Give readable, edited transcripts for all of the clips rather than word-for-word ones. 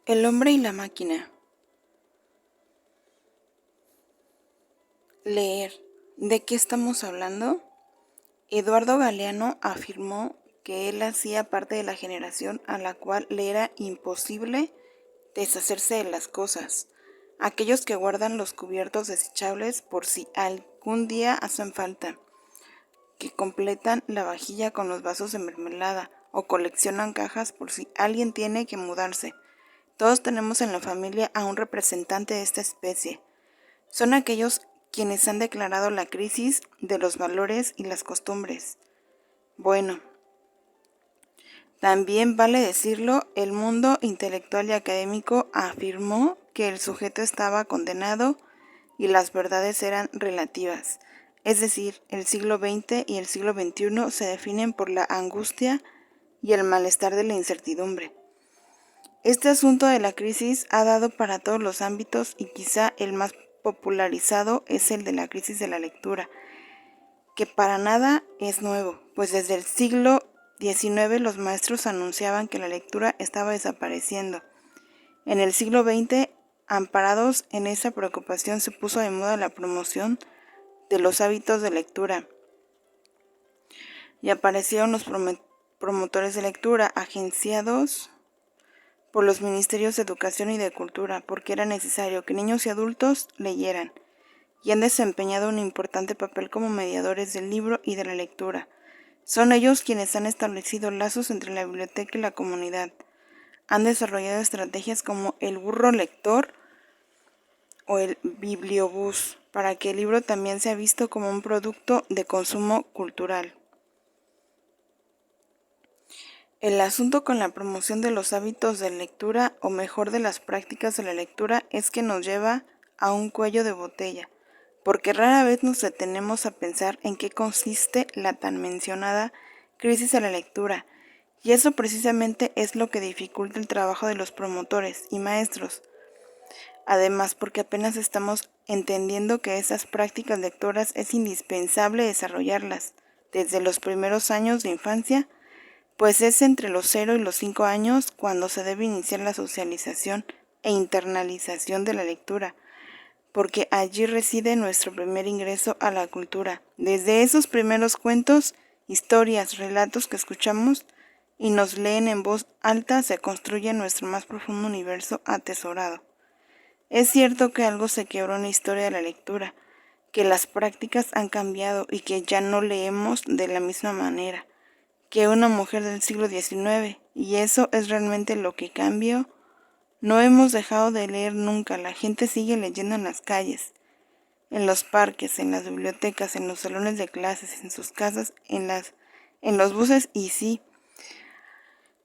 El hombre y la máquina. Leer. ¿De qué estamos hablando? Eduardo Galeano afirmó que él hacía parte de la generación a la cual le era imposible deshacerse de las cosas, aquellos que guardan los cubiertos desechables por si algún día hacen falta, que completan la vajilla con los vasos de mermelada o coleccionan cajas por si alguien tiene que mudarse. Todos tenemos en la familia a un representante de esta especie. Son aquellos quienes han declarado la crisis de los valores y las costumbres. Bueno, también vale decirlo, el mundo intelectual y académico afirmó que el sujeto estaba condenado y las verdades eran relativas. Es decir, el siglo XX y el siglo XXI se definen por la angustia y el malestar de la incertidumbre. Este asunto de la crisis ha dado para todos los ámbitos y quizá el más popularizado es el de la crisis de la lectura, que para nada es nuevo, pues desde el siglo XIX los maestros anunciaban que la lectura estaba desapareciendo. En el siglo XX, amparados en esa preocupación, se puso de moda la promoción de los hábitos de lectura y aparecieron los promotores de lectura, agenciados por los ministerios de Educación y de Cultura, porque era necesario que niños y adultos leyeran, y han desempeñado un importante papel como mediadores del libro y de la lectura. Son ellos quienes han establecido lazos entre la biblioteca y la comunidad. Han desarrollado estrategias como el burro lector o el bibliobús, para que el libro también sea visto como un producto de consumo cultural. El asunto con la promoción de los hábitos de lectura, o mejor de las prácticas de la lectura, es que nos lleva a un cuello de botella, porque rara vez nos detenemos a pensar en qué consiste la tan mencionada crisis de la lectura, y eso precisamente es lo que dificulta el trabajo de los promotores y maestros. Además, porque apenas estamos entendiendo que esas prácticas lectoras es indispensable desarrollarlas desde los primeros años de infancia, pues es entre los 0 y los 5 años cuando se debe iniciar la socialización e internalización de la lectura, porque allí reside nuestro primer ingreso a la cultura. Desde esos primeros cuentos, historias, relatos que escuchamos y nos leen en voz alta se construye nuestro más profundo universo atesorado. Es cierto que algo se quebró en la historia de la lectura, que las prácticas han cambiado y que ya no leemos de la misma manera que una mujer del siglo XIX, y eso es realmente lo que cambió. No hemos dejado de leer nunca, la gente sigue leyendo en las calles, en los parques, en las bibliotecas, en los salones de clases, en sus casas, en los buses, y sí,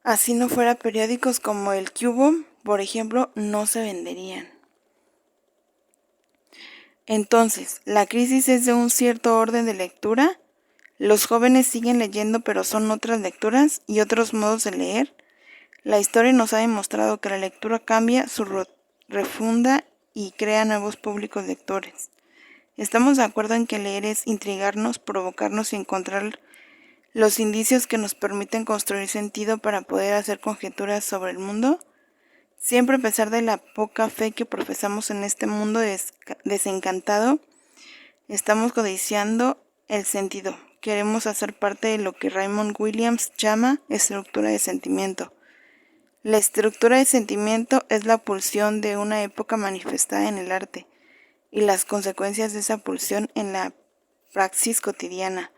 así no fuera, periódicos como el Cubo, por ejemplo, no se venderían. Entonces, ¿la crisis es de un cierto orden de lectura? ¿Los jóvenes siguen leyendo pero son otras lecturas y otros modos de leer? La historia nos ha demostrado que la lectura cambia, refunda y crea nuevos públicos lectores. ¿Estamos de acuerdo en que leer es intrigarnos, provocarnos y encontrar los indicios que nos permiten construir sentido para poder hacer conjeturas sobre el mundo? Siempre, a pesar de la poca fe que profesamos en este mundo desencantado, estamos codiciando el sentido. Queremos hacer parte de lo que Raymond Williams llama estructura de sentimiento. La estructura de sentimiento es la pulsión de una época manifestada en el arte y las consecuencias de esa pulsión en la praxis cotidiana.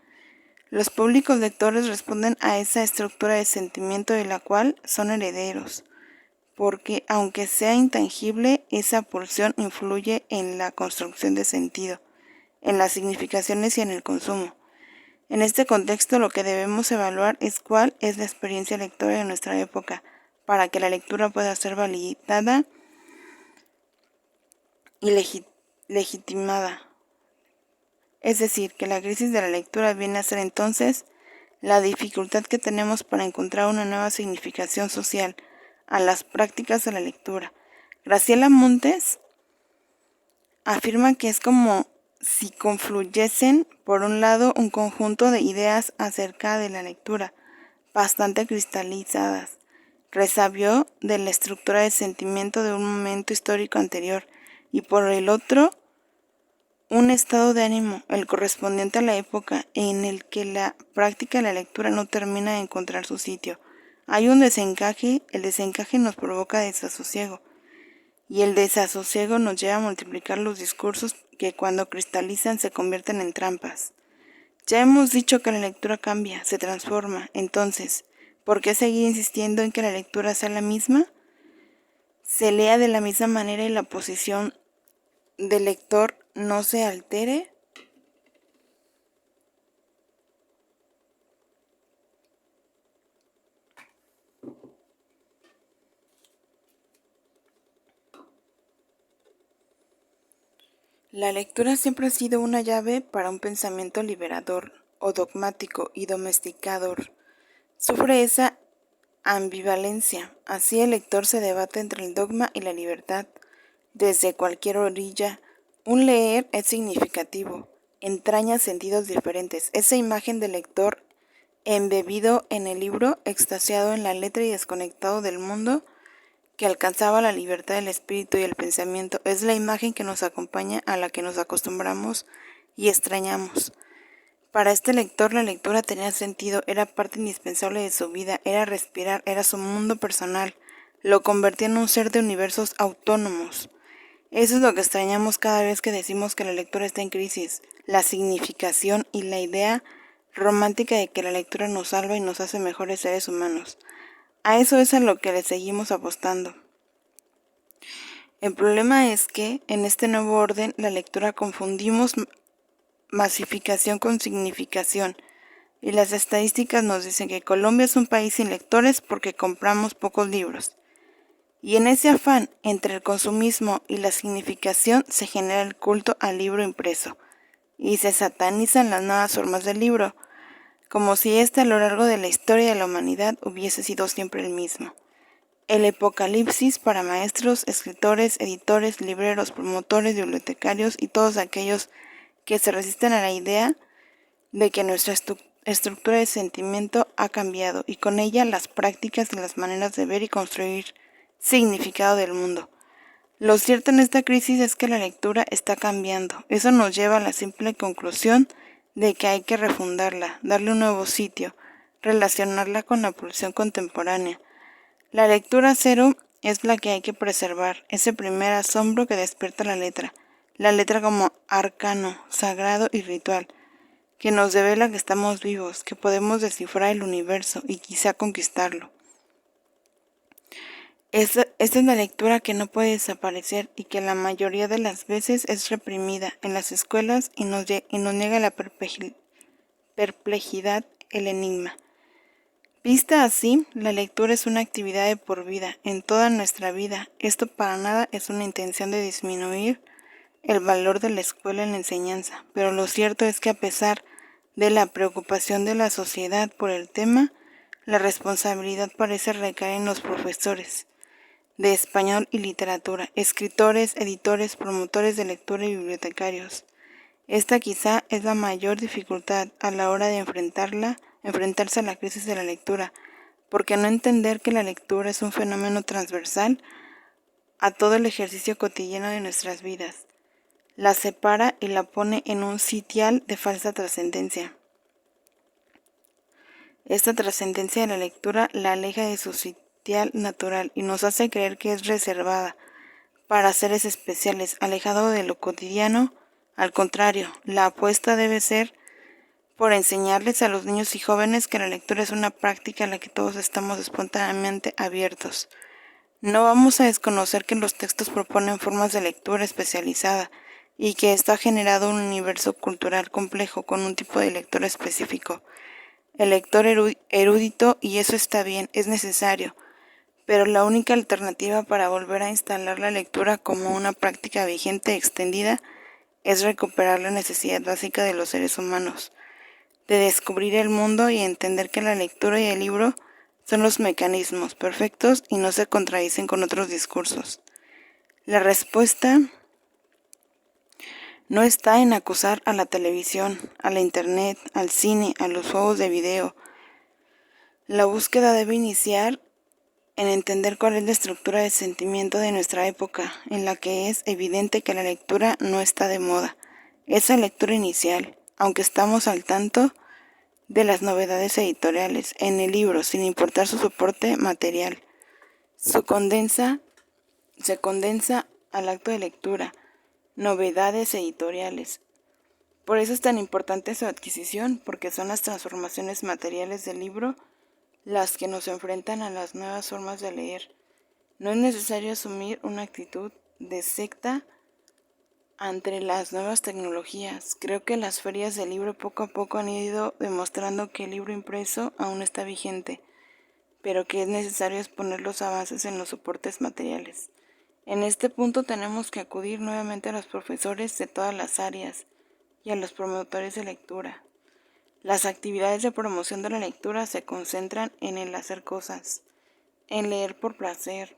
Los públicos lectores responden a esa estructura de sentimiento de la cual son herederos, porque aunque sea intangible, esa pulsión influye en la construcción de sentido, en las significaciones y en el consumo. En este contexto, lo que debemos evaluar es cuál es la experiencia lectora de nuestra época, para que la lectura pueda ser validada y legitimada. Es decir, que la crisis de la lectura viene a ser entonces la dificultad que tenemos para encontrar una nueva significación social a las prácticas de la lectura. Graciela Montes afirma que es como si confluyesen, por un lado, un conjunto de ideas acerca de la lectura, bastante cristalizadas, resabió de la estructura de sentimiento de un momento histórico anterior, y por el otro, un estado de ánimo, el correspondiente a la época en el que la práctica de la lectura no termina de encontrar su sitio. Hay un desencaje, el desencaje nos provoca desasosiego, y el desasosiego nos lleva a multiplicar los discursos que cuando cristalizan se convierten en trampas. Ya hemos dicho que la lectura cambia, se transforma, entonces, ¿por qué seguir insistiendo en que la lectura sea la misma? Se lea de la misma manera y la posición del lector no se altere. La lectura siempre ha sido una llave para un pensamiento liberador o dogmático y domesticador. Sufre esa ambivalencia. Así el lector se debate entre el dogma y la libertad. Desde cualquier orilla, un leer es significativo, entraña sentidos diferentes. Esa imagen del lector embebido en el libro, extasiado en la letra y desconectado del mundo, que alcanzaba la libertad del espíritu y el pensamiento, es la imagen que nos acompaña, a la que nos acostumbramos y extrañamos. Para este lector la lectura tenía sentido, era parte indispensable de su vida, era respirar, era su mundo personal, lo convertía en un ser de universos autónomos. Eso es lo que extrañamos cada vez que decimos que la lectura está en crisis, la significación y la idea romántica de que la lectura nos salva y nos hace mejores seres humanos. A eso es a lo que le seguimos apostando. El problema es que, en este nuevo orden, la lectura confundimos masificación con significación, y las estadísticas nos dicen que Colombia es un país sin lectores porque compramos pocos libros. Y en ese afán entre el consumismo y la significación se genera el culto al libro impreso, y se satanizan las nuevas formas del libro, como si éste a lo largo de la historia de la humanidad hubiese sido siempre el mismo. El apocalipsis para maestros, escritores, editores, libreros, promotores, bibliotecarios y todos aquellos que se resisten a la idea de que nuestra estructura de sentimiento ha cambiado y con ella las prácticas y las maneras de ver y construir significado del mundo. Lo cierto en esta crisis es que la lectura está cambiando. Eso nos lleva a la simple conclusión de que hay que refundarla, darle un nuevo sitio, relacionarla con la pulsión contemporánea. La lectura cero es la que hay que preservar, ese primer asombro que despierta la letra como arcano, sagrado y ritual, que nos devela que estamos vivos, que podemos descifrar el universo y quizá conquistarlo. Esta es la lectura que no puede desaparecer y que la mayoría de las veces es reprimida en las escuelas y nos niega la perplejidad, el enigma. Vista así, la lectura es una actividad de por vida, en toda nuestra vida. Esto para nada es una intención de disminuir el valor de la escuela en la enseñanza, pero lo cierto es que a pesar de la preocupación de la sociedad por el tema, la responsabilidad parece recaer en los profesores de español y literatura, escritores, editores, promotores de lectura y bibliotecarios. Esta quizá es la mayor dificultad a la hora de enfrentarse a la crisis de la lectura, porque no entender que la lectura es un fenómeno transversal a todo el ejercicio cotidiano de nuestras vidas, la separa y la pone en un sitial de falsa trascendencia. Esta trascendencia de la lectura la aleja de su sitial natural y nos hace creer que es reservada para seres especiales, alejado de lo cotidiano. Al contrario, la apuesta debe ser por enseñarles a los niños y jóvenes que la lectura es una práctica a la que todos estamos espontáneamente abiertos. No vamos a desconocer que los textos proponen formas de lectura especializada y que esto ha generado un universo cultural complejo con un tipo de lector específico. El lector erudito, y eso está bien, es necesario, pero la única alternativa para volver a instalar la lectura como una práctica vigente extendida es recuperar la necesidad básica de los seres humanos, de descubrir el mundo y entender que la lectura y el libro son los mecanismos perfectos y no se contradicen con otros discursos. La respuesta no está en acusar a la televisión, a la internet, al cine, a los juegos de video. La búsqueda debe iniciar en entender cuál es la estructura de sentimiento de nuestra época, en la que es evidente que la lectura no está de moda. Esa lectura inicial, aunque estamos al tanto de las novedades editoriales en el libro, sin importar su soporte material, se condensa al acto de lectura, novedades editoriales. Por eso es tan importante su adquisición, porque son las transformaciones materiales del libro las que nos enfrentan a las nuevas formas de leer. No es necesario asumir una actitud de secta ante las nuevas tecnologías. Creo que las ferias del libro poco a poco han ido demostrando que el libro impreso aún está vigente, pero que es necesario exponer los avances en los soportes materiales. En este punto tenemos que acudir nuevamente a los profesores de todas las áreas y a los promotores de lectura. Las actividades de promoción de la lectura se concentran en el hacer cosas, en leer por placer.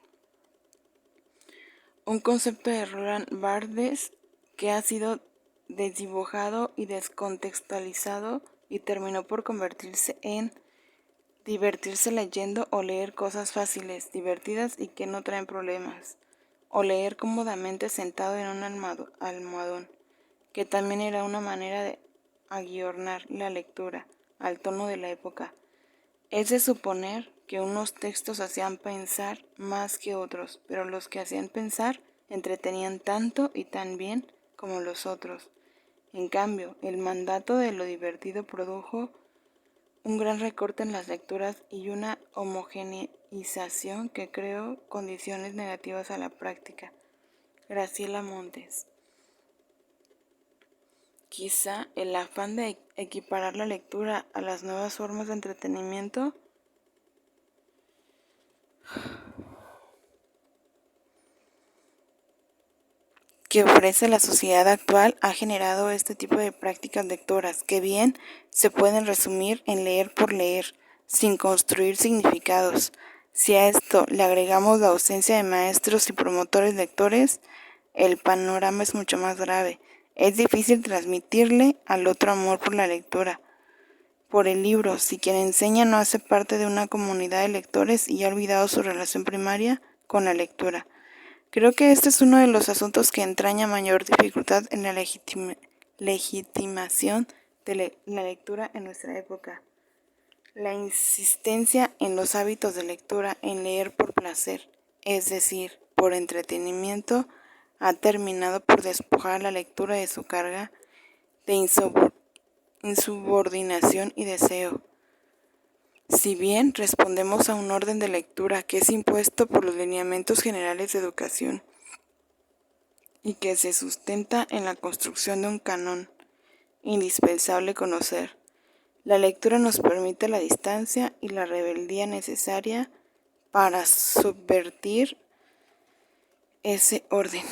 Un concepto de Roland Barthes que ha sido desdibujado y descontextualizado y terminó por convertirse en divertirse leyendo o leer cosas fáciles, divertidas y que no traen problemas, o leer cómodamente sentado en un almohadón, que también era una manera de aguiornar la lectura al tono de la época. Es de suponer que unos textos hacían pensar más que otros, pero los que hacían pensar entretenían tanto y tan bien como los otros. En cambio, el mandato de lo divertido produjo un gran recorte en las lecturas y una homogeneización que creó condiciones negativas a la práctica. Graciela Montes. Quizá el afán de equiparar la lectura a las nuevas formas de entretenimiento que ofrece la sociedad actual ha generado este tipo de prácticas lectoras que bien se pueden resumir en leer por leer, sin construir significados. Si a esto le agregamos la ausencia de maestros y promotores lectores, el panorama es mucho más grave. Es difícil transmitirle al otro amor por la lectura, por el libro, si quien enseña no hace parte de una comunidad de lectores y ha olvidado su relación primaria con la lectura. Creo que este es uno de los asuntos que entraña mayor dificultad en la legitimación de la lectura en nuestra época. La insistencia en los hábitos de lectura, en leer por placer, es decir, por entretenimiento, ha terminado por despojar a la lectura de su carga de insubordinación y deseo. Si bien respondemos a un orden de lectura que es impuesto por los lineamientos generales de educación y que se sustenta en la construcción de un canon indispensable conocer, la lectura nos permite la distancia y la rebeldía necesaria para subvertir ese orden.